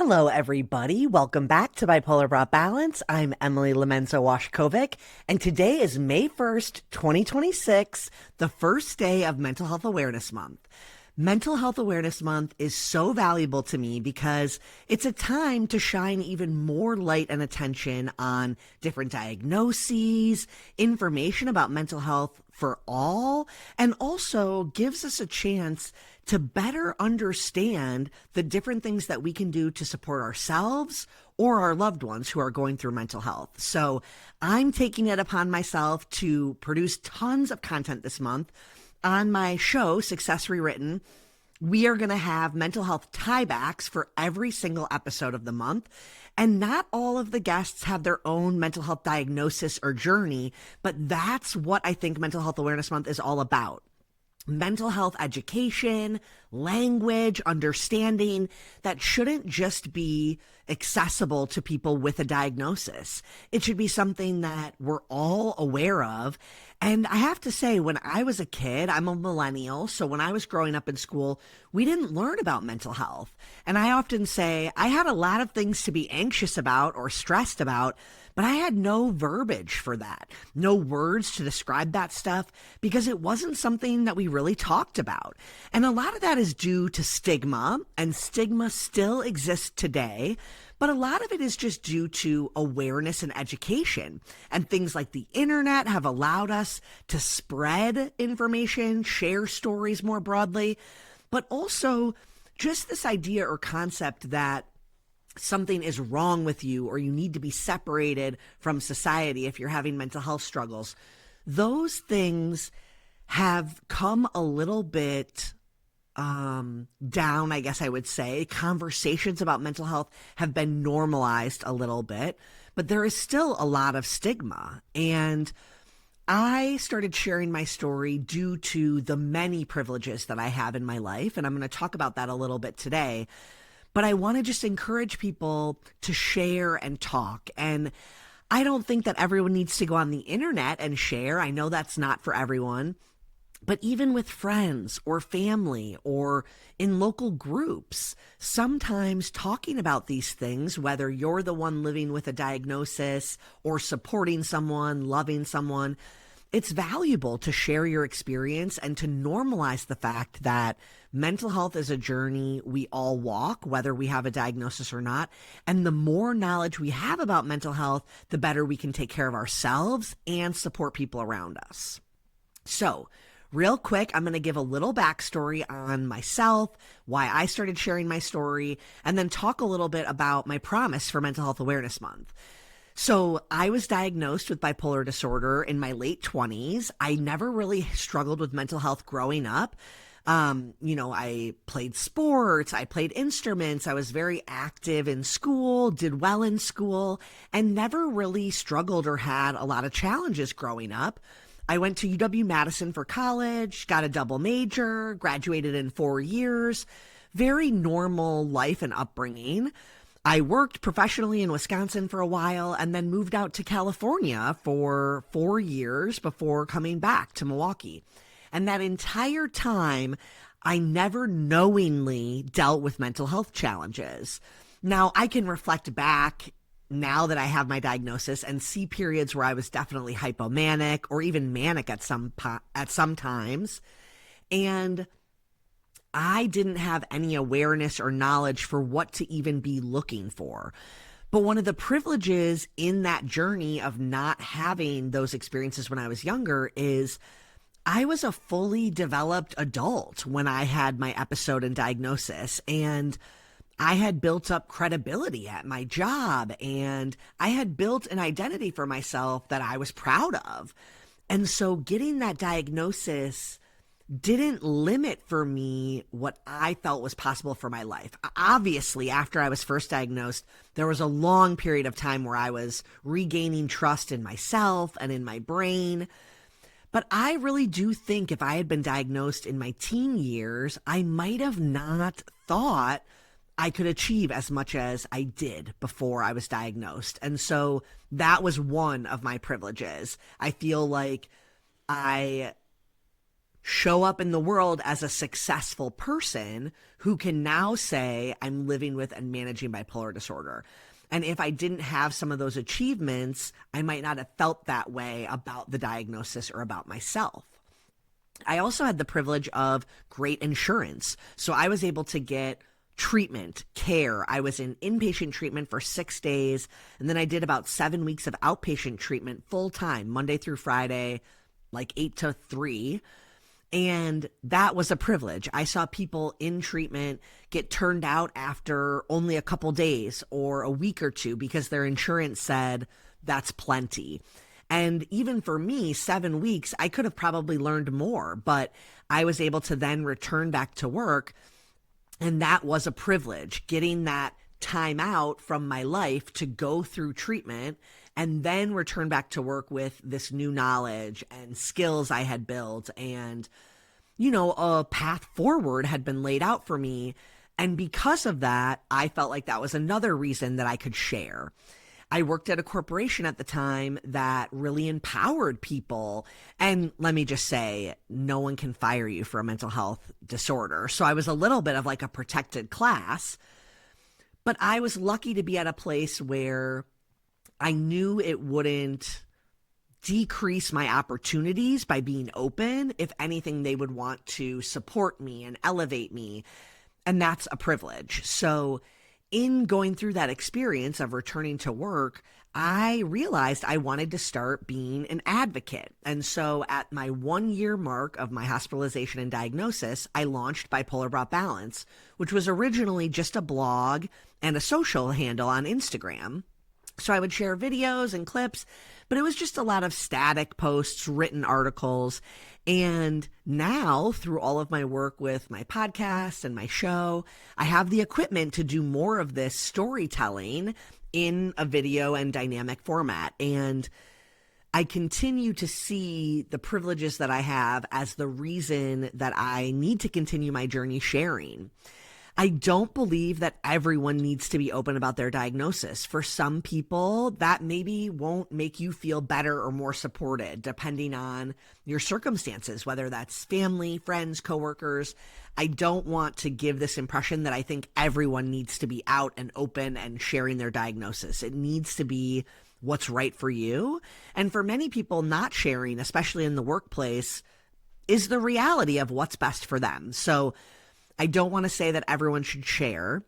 Hello, everybody. Welcome back to Bipolar Brought Balance. I'm Emily LoMenzo Washcovick, and today is May 1st, 2026, the first day of Mental Health Awareness Month. Mental Health Awareness Month is so valuable to me because it's a time to shine even more light and attention on different diagnoses, information about mental health for all, and also gives us a chance to better understand the different things that we can do to support ourselves or our loved ones who are going through mental health. So I'm taking it upon myself to produce tons of content this month. On my show, Success Rewritten, we are going to have mental health tiebacks for every single episode of the month. And not all of the guests have their own mental health diagnosis or journey, but that's what I think Mental Health Awareness Month is all about. Mental health education, language, understanding that shouldn't just be accessible to people with a diagnosis. It should be something that we're all aware of. And I have to say, when I was a kid, I'm a millennial, so when I was growing up in school, we didn't learn about mental health. And I often say I had a lot of things to be anxious about or stressed about, but I had no verbiage for that, no words to describe that stuff, because it wasn't something that we really talked about. And a lot of that is due to stigma, and stigma still exists today. But a lot of it is just due to awareness and education. And things like the internet have allowed us to spread information, share stories more broadly, but also just this idea or concept that something is wrong with you or you need to be separated from society if you're having mental health struggles. Those things have come a little bit down, I guess I would say. Conversations about mental health have been normalized a little bit, but there is still a lot of stigma. And I started sharing my story due to the many privileges that I have in my life, and I'm going to talk about that a little bit today. But I want to just encourage people to share and talk. And I don't think that everyone needs to go on the internet and share. I know that's not for everyone. But even with friends or family or in local groups, sometimes talking about these things, whether you're the one living with a diagnosis or supporting someone, loving someone, it's valuable to share your experience and to normalize the fact that mental health is a journey we all walk, whether we have a diagnosis or not. And the more knowledge we have about mental health, the better we can take care of ourselves and support people around us. So, real quick, I'm going to give a little backstory on myself, why I started sharing my story, and then talk a little bit about my promise for Mental Health Awareness Month. So I was diagnosed with bipolar disorder in my late 20s. I never really struggled with mental health growing up. I played sports, I played instruments, I was very active in school, did well in school, and never really struggled or had a lot of challenges growing up. I went to UW-Madison for college, got a double major, graduated in 4 years. Very normal life and upbringing. I worked professionally in Wisconsin for a while and then moved out to California for 4 years before coming back to Milwaukee. And that entire time, I never knowingly dealt with mental health challenges. Now, I can reflect back now that I have my diagnosis and see periods where I was definitely hypomanic or even manic at some times. And I didn't have any awareness or knowledge for what to even be looking for. But one of the privileges in that journey of not having those experiences when I was younger is I was a fully developed adult when I had my episode and diagnosis, and I had built up credibility at my job, and I had built an identity for myself that I was proud of. And so getting that diagnosis didn't limit for me what I felt was possible for my life. Obviously, after I was first diagnosed, there was a long period of time where I was regaining trust in myself and in my brain. But I really do think if I had been diagnosed in my teen years, I might have not thought I could achieve as much as I did before I was diagnosed. And so that was one of my privileges. I feel like I show up in the world as a successful person who can now say, I'm living with and managing bipolar disorder. And if I didn't have some of those achievements, I might not have felt that way about the diagnosis or about myself. I also had the privilege of great insurance. So I was able to get treatment, care. I was in inpatient treatment for 6 days. And then I did about 7 weeks of outpatient treatment full time, Monday through Friday, like 8 to 3. And that was a privilege. I saw people in treatment get turned out after only a couple days or a week or two because their insurance said that's plenty. And even for me, 7 weeks, I could have probably learned more, but I was able to then return back to work. And that was a privilege, getting that time out from my life to go through treatment and then return back to work with this new knowledge and skills I had built. And, a path forward had been laid out for me. And because of that, I felt like that was another reason that I could share. I worked at a corporation at the time that really empowered people. And let me just say, no one can fire you for a mental health disorder. So I was a little bit of like a protected class. But I was lucky to be at a place where I knew it wouldn't decrease my opportunities by being open. If anything, they would want to support me and elevate me. And that's a privilege. So in going through that experience of returning to work, I realized I wanted to start being an advocate. And so at my 1-year mark of my hospitalization and diagnosis, I launched Bipolar Brought Balance, which was originally just a blog and a social handle on Instagram. So I would share videos and clips, but it was just a lot of static posts, written articles. And now, through all of my work with my podcast and my show, I have the equipment to do more of this storytelling in a video and dynamic format. And I continue to see the privileges that I have as the reason that I need to continue my journey sharing. I don't believe that everyone needs to be open about their diagnosis. For some people, that maybe won't make you feel better or more supported, depending on your circumstances, whether that's family, friends, coworkers. I don't want to give this impression that I think everyone needs to be out and open and sharing their diagnosis. It needs to be what's right for you. And for many people, not sharing, especially in the workplace, is the reality of what's best for them. So I don't want to say that everyone should share,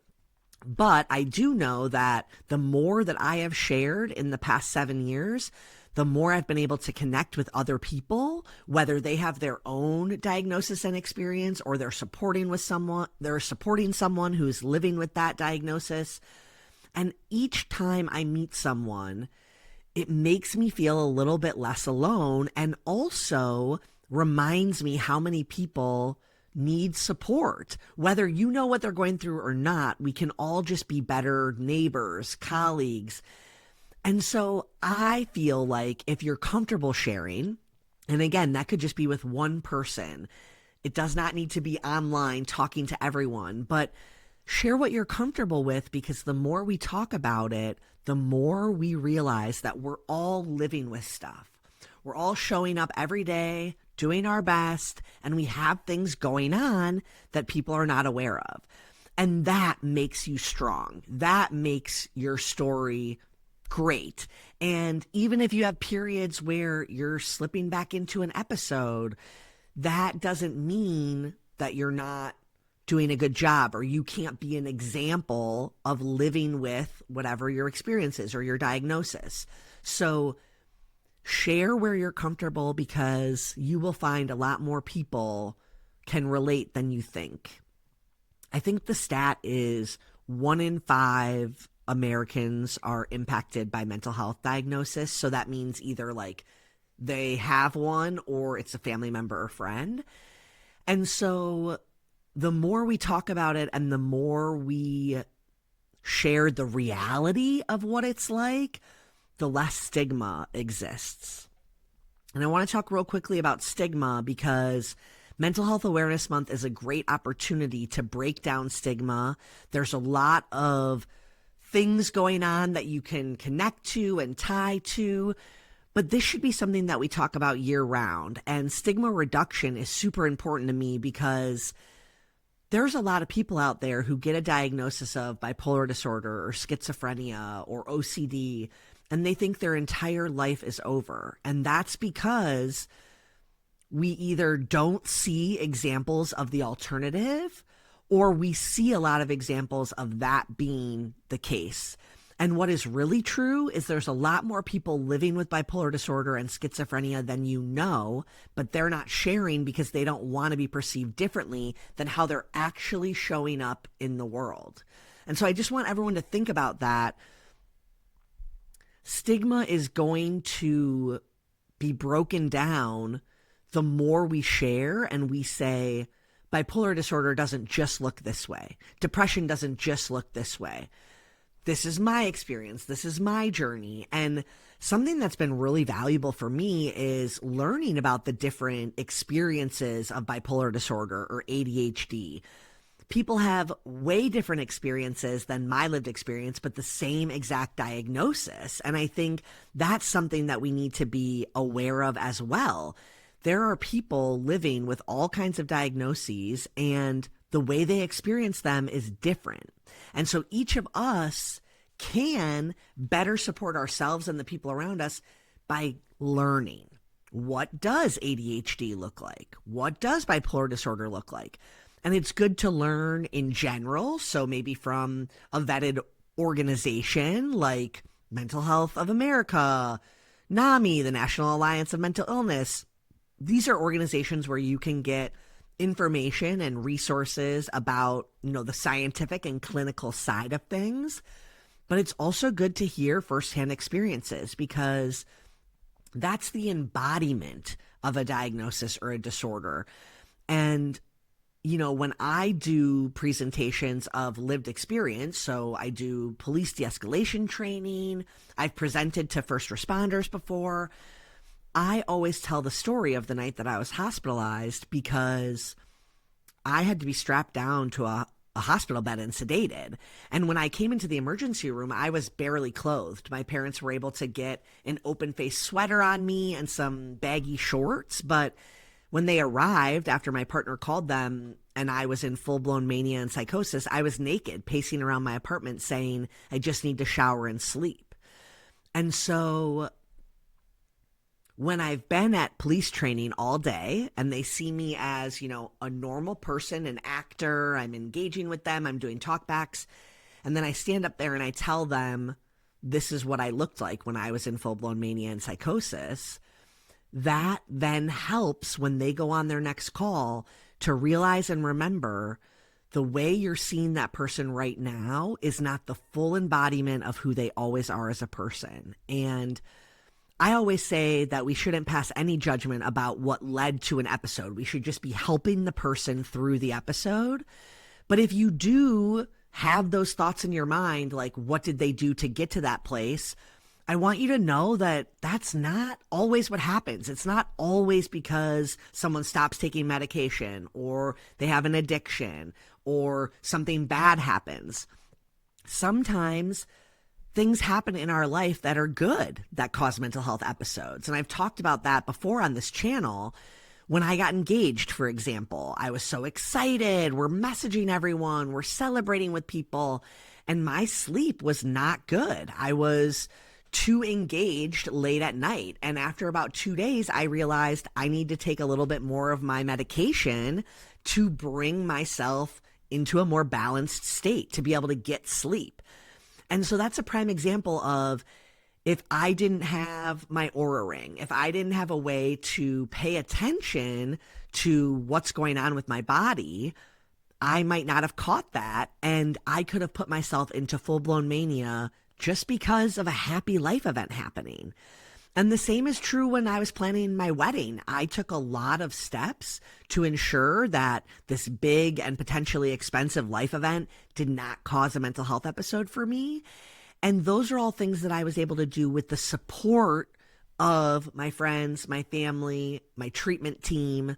but I do know that the more that I have shared in the past 7 years, the more I've been able to connect with other people, whether they have their own diagnosis and experience or they're supporting someone who's living with that diagnosis. And each time I meet someone, it makes me feel a little bit less alone and also reminds me how many people need support. Whether you know what they're going through or not, we can all just be better neighbors, colleagues. And so I feel like if you're comfortable sharing, and again, that could just be with one person. It does not need to be online talking to everyone, but share what you're comfortable with, because the more we talk about it, the more we realize that we're all living with stuff. We're all showing up every day, doing our best, and we have things going on that people are not aware of. And that makes you strong. That makes your story great. And even if you have periods where you're slipping back into an episode, that doesn't mean that you're not doing a good job or you can't be an example of living with whatever your experience is or your diagnosis. So share where you're comfortable, because you will find a lot more people can relate than you think. I think the stat is 1 in 5 Americans are impacted by mental health diagnosis. So that means either like they have one or it's a family member or friend. And so the more we talk about it and the more we share the reality of what it's like, the less stigma exists. And I want to talk real quickly about stigma, because Mental Health Awareness Month is a great opportunity to break down stigma. There's a lot of things going on that you can connect to and tie to, But this should be something that we talk about year round. And stigma reduction is super important to me because there's a lot of people out there who get a diagnosis of bipolar disorder or schizophrenia or OCD, and they think their entire life is over. And that's because we either don't see examples of the alternative, or we see a lot of examples of that being the case. And what is really true is there's a lot more people living with bipolar disorder and schizophrenia than you know, but they're not sharing because they don't want to be perceived differently than how they're actually showing up in the world. And so I just want everyone to think about that. Stigma is going to be broken down the more we share and we say, bipolar disorder doesn't just look this way. Depression doesn't just look this way. This is my experience. This is my journey. And something that's been really valuable for me is learning about the different experiences of bipolar disorder or ADHD. People have way different experiences than my lived experience, but the same exact diagnosis. And I think that's something that we need to be aware of as well. There are people living with all kinds of diagnoses, and the way they experience them is different. And so each of us can better support ourselves and the people around us by learning. What does ADHD look like? What does bipolar disorder look like? And it's good to learn in general. So maybe from a vetted organization like Mental Health of America, NAMI, the National Alliance of Mental Illness. These are organizations where you can get information and resources about, the scientific and clinical side of things. But it's also good to hear firsthand experiences because that's the embodiment of a diagnosis or a disorder. And, when I do presentations of lived experience, so I do police de-escalation training, I've presented to first responders before, I always tell the story of the night that I was hospitalized because I had to be strapped down to a hospital bed and sedated. And when I came into the emergency room, I was barely clothed. My parents were able to get an open face sweater on me and some baggy shorts. But when they arrived, after my partner called them and I was in full-blown mania and psychosis, I was naked, pacing around my apartment saying, I just need to shower and sleep. And so when I've been at police training all day and they see me as, a normal person, an actor, I'm engaging with them, I'm doing talkbacks, and then I stand up there and I tell them this is what I looked like when I was in full-blown mania and psychosis, that then helps when they go on their next call to realize and remember the way you're seeing that person right now is not the full embodiment of who they always are as a person. And I always say that we shouldn't pass any judgment about what led to an episode. We should just be helping the person through the episode. But if you do have those thoughts in your mind, like what did they do to get to that place, I want you to know that that's not always what happens. It's not always because someone stops taking medication or they have an addiction or something bad happens. Sometimes things happen in our life that are good that cause mental health episodes. And I've talked about that before on this channel. When I got engaged, for example, I was so excited. We're messaging everyone. We're celebrating with people. And my sleep was not good. I was too engaged late at night. And after about 2 days, I realized I need to take a little bit more of my medication to bring myself into a more balanced state, to be able to get sleep. And so that's a prime example of if I didn't have my Oura Ring, if I didn't have a way to pay attention to what's going on with my body, I might not have caught that. And I could have put myself into full-blown mania just because of a happy life event happening. And the same is true when I was planning my wedding. I took a lot of steps to ensure that this big and potentially expensive life event did not cause a mental health episode for me. And those are all things that I was able to do with the support of my friends, my family, my treatment team.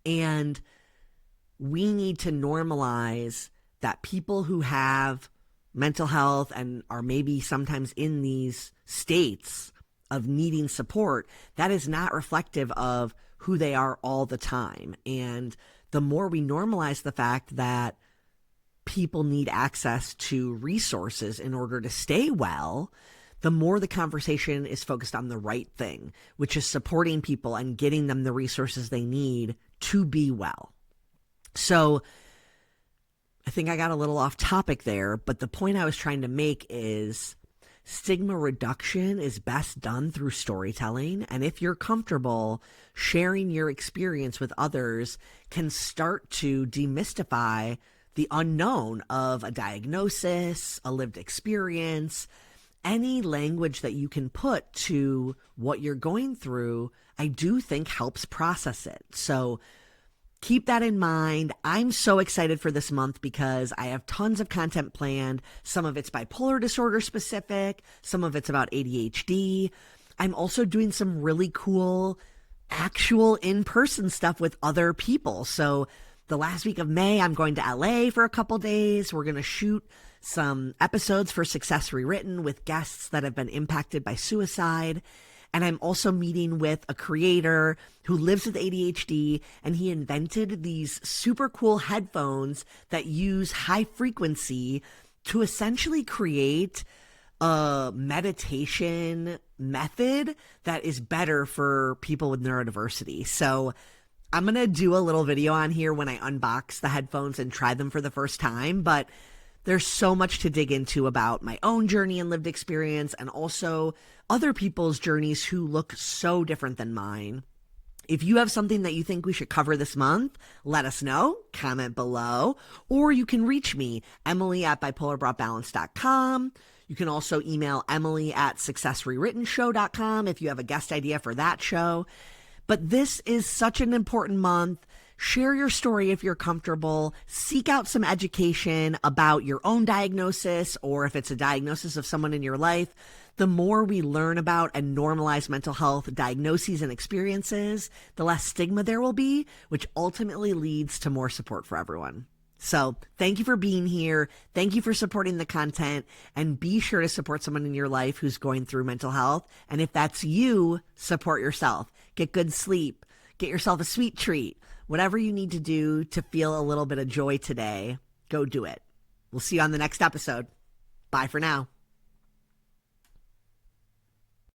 And we need to normalize that people who have mental health and are maybe sometimes in these states of needing support, that is not reflective of who they are all the time. And the more we normalize the fact that people need access to resources in order to stay well, the more the conversation is focused on the right thing, which is supporting people and getting them the resources they need to be well. So I think I got a little off topic there, but the point I was trying to make is stigma reduction is best done through storytelling. And if you're comfortable sharing your experience with others, can start to demystify the unknown of a diagnosis, a lived experience, any language that you can put to what you're going through, I do think helps process it. So keep that in mind. I'm so excited for this month because I have tons of content planned. Some of it's bipolar disorder specific, some of it's about ADHD. I'm also doing some really cool actual in-person stuff with other people. So the last week of May, I'm going to LA for a couple days. We're going to shoot some episodes for Success Rewritten with guests that have been impacted by suicide. And I'm also meeting with a creator who lives with ADHD, and he invented these super cool headphones that use high frequency to essentially create a meditation method that is better for people with neurodiversity. So I'm going to do a little video on here when I unbox the headphones and try them for the first time, but there's so much to dig into about my own journey and lived experience, and also other people's journeys who look so different than mine. If you have something that you think we should cover this month, let us know, comment below, or you can reach me, Emily@bipolarBroughtBalance.com. You can also email Emily@SuccessRewrittenShow.com if you have a guest idea for that show. But this is such an important month. Share your story if you're comfortable. Seek out some education about your own diagnosis, or if it's a diagnosis of someone in your life. The more we learn about and normalize mental health diagnoses and experiences, the less stigma there will be, which ultimately leads to more support for everyone. So thank you for being here. Thank you for supporting the content, and be sure to support someone in your life who's going through mental health. And if that's you, support yourself. Get good sleep. Get yourself a sweet treat. Whatever you need to do to feel a little bit of joy today, go do it. We'll see you on the next episode. Bye for now.